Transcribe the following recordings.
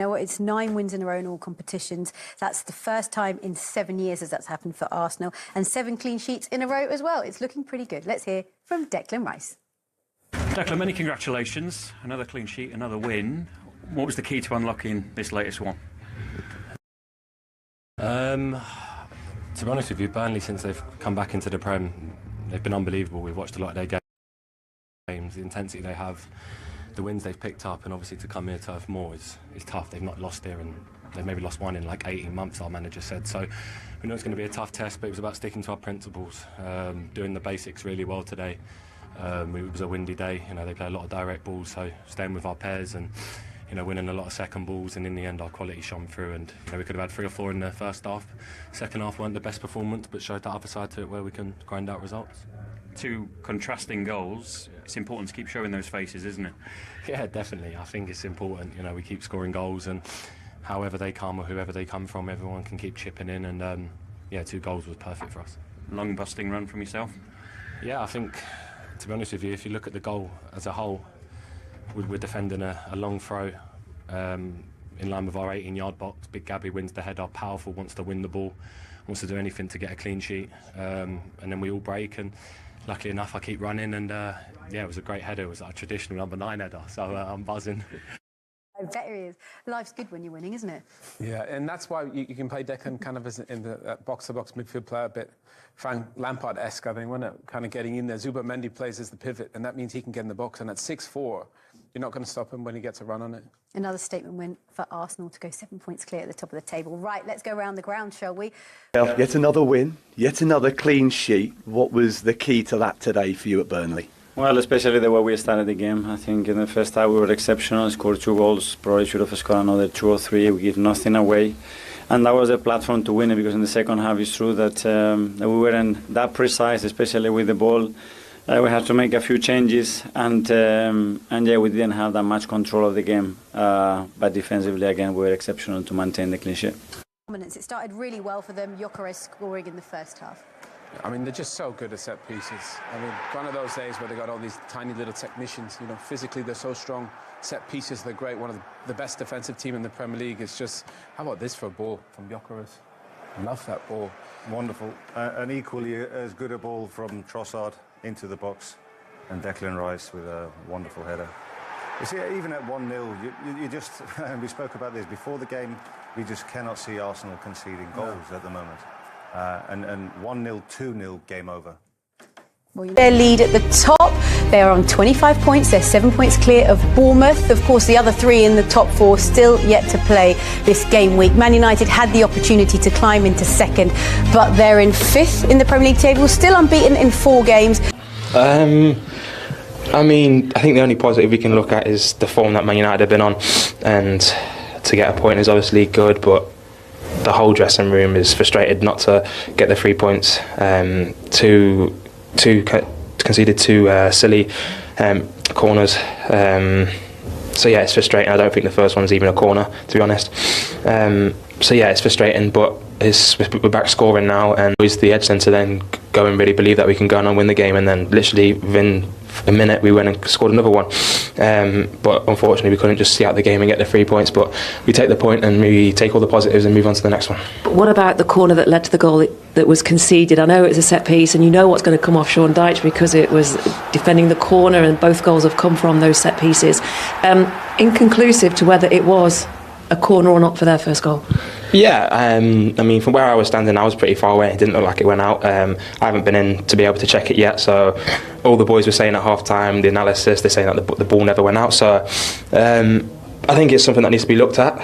You know what, it's 9 wins in a row in all competitions. That's the first time in 7 years as that's happened for Arsenal, and 7 clean sheets in a row as well. It's looking pretty good. Let's hear from Declan Rice. Declan, many congratulations. Another clean sheet, another win. What was the key to unlocking this latest one? To be honest with you, Burnley, since they've come back into the Prem, they've been unbelievable. We've watched a lot of their games, the intensity they have, the wins they've picked up, and obviously to come here to Turf Moor is tough. They've not lost here, and they've maybe lost one in like 18 months, our manager said. So we know it's going to be a tough test, but it was about sticking to our principles, doing the basics really well today. It was a windy day, you know, they play a lot of direct balls, so staying with our pairs and, you know, winning a lot of second balls, and in the end our quality shone through, and you know, we could have had 3 or 4 in the first half. Second half weren't the best performance, but showed that other side to it where we can grind out results. 2 contrasting goals. It's important to keep showing those faces, isn't it? Yeah, definitely. I think it's important, you know, we keep scoring goals, and however they come or whoever they come from, everyone can keep chipping in, and yeah, 2 goals was perfect for us. Long busting run from yourself? Yeah, I think, to be honest with you, if you look at the goal as a whole, we're defending a long throw in line with our 18-yard box. Big Gabby wins the header, powerful, wants to win the ball, wants to do anything to get a clean sheet, and then we all break, and luckily enough I keep running, and yeah, it was a great header. It was like a traditional number 9 header, so I'm buzzing. I bet he is. Life's good when you're winning, isn't it? Yeah, and that's why you can play Declan kind of as in the box-to-box midfield player, a bit Frank Lampard-esque, I think, wasn't it? Kind of getting in there. Zuba Mendy plays as the pivot, and that means he can get in the box, and at 6'4", you're not going to stop him when he gets a run on it. Another statement win for Arsenal to go 7 points clear at the top of the table. Right, let's go around the ground, shall we? Yet another win, yet another clean sheet. What was the key to that today for you at Burnley? Well, especially the way we started the game. I think in the first half we were exceptional, scored 2 goals, probably should have scored another 2 or 3. We give nothing away. And that was a platform to win it, because in the second half it's true that we weren't that precise, especially with the ball. We had to make a few changes, and yeah, we didn't have that much control of the game. But defensively, again, we were exceptional to maintain the clean sheet. It started really well for them, Gyökeres scoring in the first half. I mean, they're just so good at set pieces. I mean, one of those days where they got all these tiny little technicians, you know, physically they're so strong. Set pieces, they're great. One of the best defensive team in the Premier League. It's just, how about this for a ball from Gyökeres? I love that ball. Wonderful. And equally as good a ball from Trossard into the box, and Declan Rice with a wonderful header. You see, even at 1-0, you just, we spoke about this before the game, we just cannot see Arsenal conceding goals at the moment. And 1-0, 2-0, game over. Their lead at the top, they are on 25 points, they're 7 points clear of Bournemouth. Of course, the other 3 in the top 4 still yet to play this game week. Man United had the opportunity to climb into 2nd, but they're in 5th in the Premier League table, still unbeaten in 4 games. I mean, I think the only positive we can look at is the form that Man United have been on, and to get a point is obviously good, but the whole dressing room is frustrated not to get the 3 points. Conceded 2 silly corners. So yeah, it's frustrating. I don't think the first one's even a corner, to be honest. So yeah, it's frustrating, but we're back scoring now, and it's the edge then to then go and really believe that we can go on and win the game, and then literally within a minute we went and scored another one. But unfortunately we couldn't just see out the game and get the 3 points, but we take the point and we take all the positives and move on to the next one. But what about the corner that led to the goal that was conceded? I know it's a set piece, and you know what's going to come off Sean Dyche because it was defending the corner, and both goals have come from those set pieces. Inconclusive to whether it was a corner or not for their first goal. Yeah, I mean, from where I was standing, I was pretty far away. It didn't look like it went out. I haven't been in to be able to check it yet, so all the boys were saying at half-time, the analysis, they're saying that the ball never went out. So I think it's something that needs to be looked at,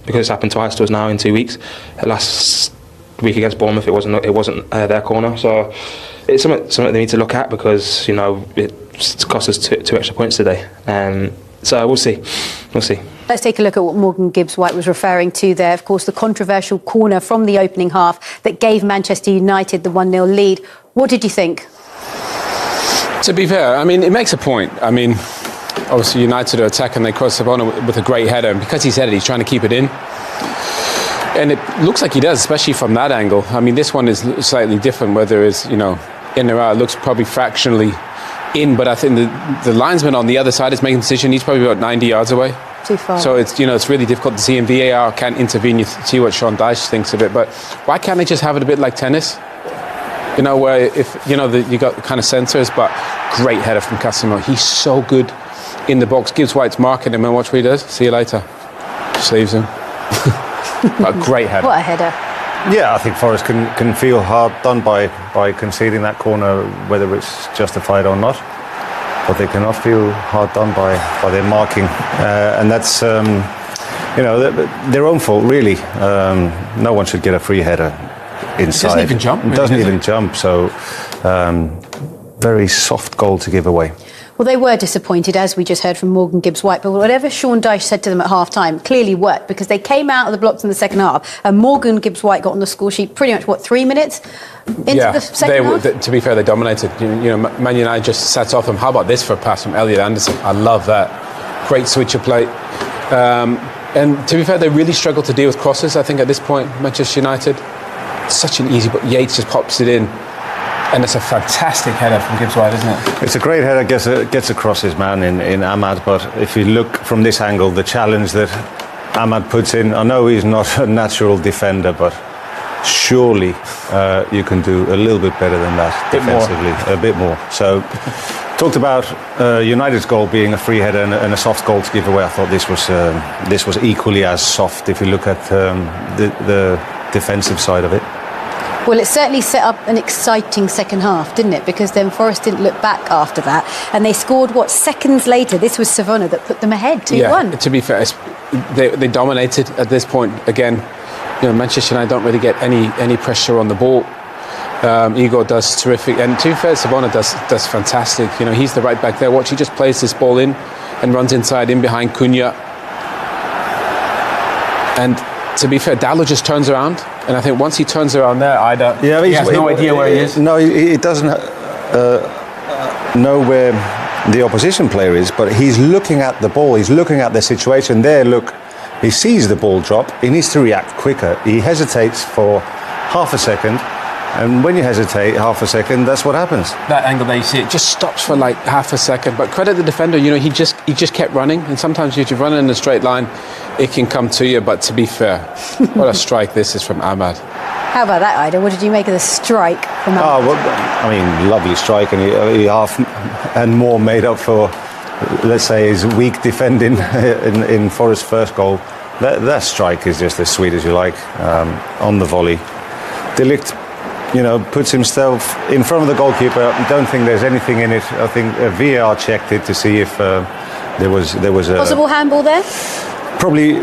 because it's happened twice to us now in 2 weeks. Last week against Bournemouth, it wasn't their corner, so it's something they need to look at, because, you know, it cost us two extra points today. So we'll see. Let's take a look at what Morgan Gibbs-White was referring to there. Of course, the controversial corner from the opening half that gave Manchester United the 1-0 lead. What did you think? To be fair, I mean, it makes a point. I mean, obviously United are attacking, they cross the ball with a great header, and because he's headed, he's trying to keep it in. And it looks like he does, especially from that angle. I mean, this one is slightly different, whether it's, you know, in or out. It looks probably fractionally in, but I think the linesman on the other side is making a decision. He's probably about 90 yards away. Too far. So it's it's really difficult to see, and VAR can't intervene. You see what Sean Dyche thinks of it, but why can't they just have it a bit like tennis? Where if you got kind of sensors, but great header from Casemiro. He's so good in the box. Gibbs White's marking him, and watch what he does. See you later. Just leaves him. But a great header. What a header. Yeah, I think Forest can feel hard done by conceding that corner, whether it's justified or not. But they cannot feel hard done by their marking, and that's their own fault really. No one should get a free header inside. Doesn't even jump. Doesn't even jump. So very soft goal to give away. Well, they were disappointed, as we just heard from Morgan Gibbs-White, but whatever Sean Dyche said to them at half-time clearly worked, because they came out of the blocks in the second half, and Morgan Gibbs-White got on the score sheet pretty much, 3 minutes into the second half? To be fair, they dominated. Man United just sat off them. How about this for a pass from Elliot Anderson? I love that. Great switch of play. And to be fair, they really struggled to deal with crosses, I think, at this point, Manchester United. Such an easy, but Yates just pops it in. And it's a fantastic header from Gibbs-White, isn't it? It's a great header, gets across his man in Ahmad, but if you look from this angle, the challenge that Ahmad puts in, I know he's not a natural defender, but surely you can do a little bit better than that defensively. A bit more. So, talked about United's goal being a free header and a soft goal to give away. I thought this was equally as soft if you look at the defensive side of it. Well, it certainly set up an exciting second half, didn't it? Because then Forest didn't look back after that. And they scored, seconds later? This was Savona that put them ahead, 2-1. Yeah, to be fair, they dominated at this point. Again, Manchester United don't really get any pressure on the ball. Igor does terrific. And to be fair, Savona does fantastic. He's the right back there. Watch, he just plays this ball in and runs inside in behind Cunha. And to be fair, Dallo just turns around. And I think once he turns around there, he has no idea where he is. No, he doesn't know where the opposition player is, but he's looking at the ball, he's looking at the situation there. Look, he sees the ball drop, he needs to react quicker. He hesitates for half a second, and when you hesitate half a second, that's what happens. That angle there, you see, it just stops for like half a second. But credit the defender, he just kept running, and sometimes if you're running in a straight line, it can come to you. But to be fair, what a strike this is from Ahmad. How about that, Ida? What did you make of the strike from Ahmad? Lovely strike, and he half and more made up for, let's say, his weak defending in Forest's first goal. That strike is just as sweet as you like, on the volley. De Ligt, puts himself in front of the goalkeeper. I don't think there's anything in it. I think VAR checked it to see if there was a possible handball there. Probably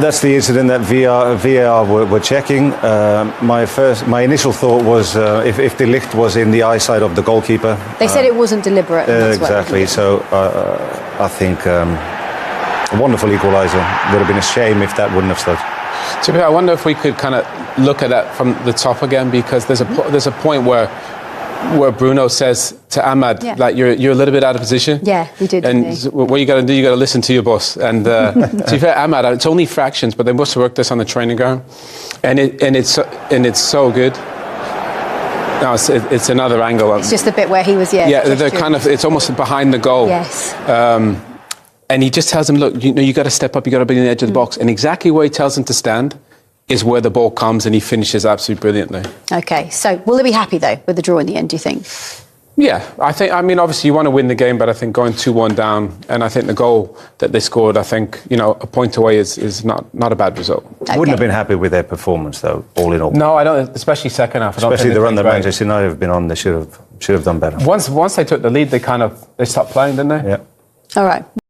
that's the incident that VAR were checking. My initial thought was if De Ligt was in the eyesight of the goalkeeper. They said it wasn't deliberate. Exactly. So I think a wonderful equaliser. Would have been a shame if that wouldn't have stood. To be fair, I wonder if we could kind of look at that from the top again, because there's a point where Bruno says to Ahmad, like, you're a little bit out of position. Yeah, he did. And what you got to do, you got to listen to your boss. And to be fair, Ahmad, it's only fractions, but they must have worked this on the training ground, and it's so good. No, it's another angle. It's just the bit where he was. Yeah, they're kind of. It's almost behind the goal. Yes. And he just tells him, look, you got to step up, you got to be on the edge of the box. And exactly where he tells him to stand is where the ball comes, and he finishes absolutely brilliantly. OK, so will they be happy, though, with the draw in the end, do you think? Yeah, obviously you want to win the game, but I think going 2-1 down, and I think the goal that they scored, I think, a point away is not a bad result. Okay. Wouldn't have been happy with their performance, though, all in all. No, I don't, especially second half. Especially the run that Manchester United have been on, they should have done better. Once they took the lead, they stopped playing, didn't they? Yeah. All right.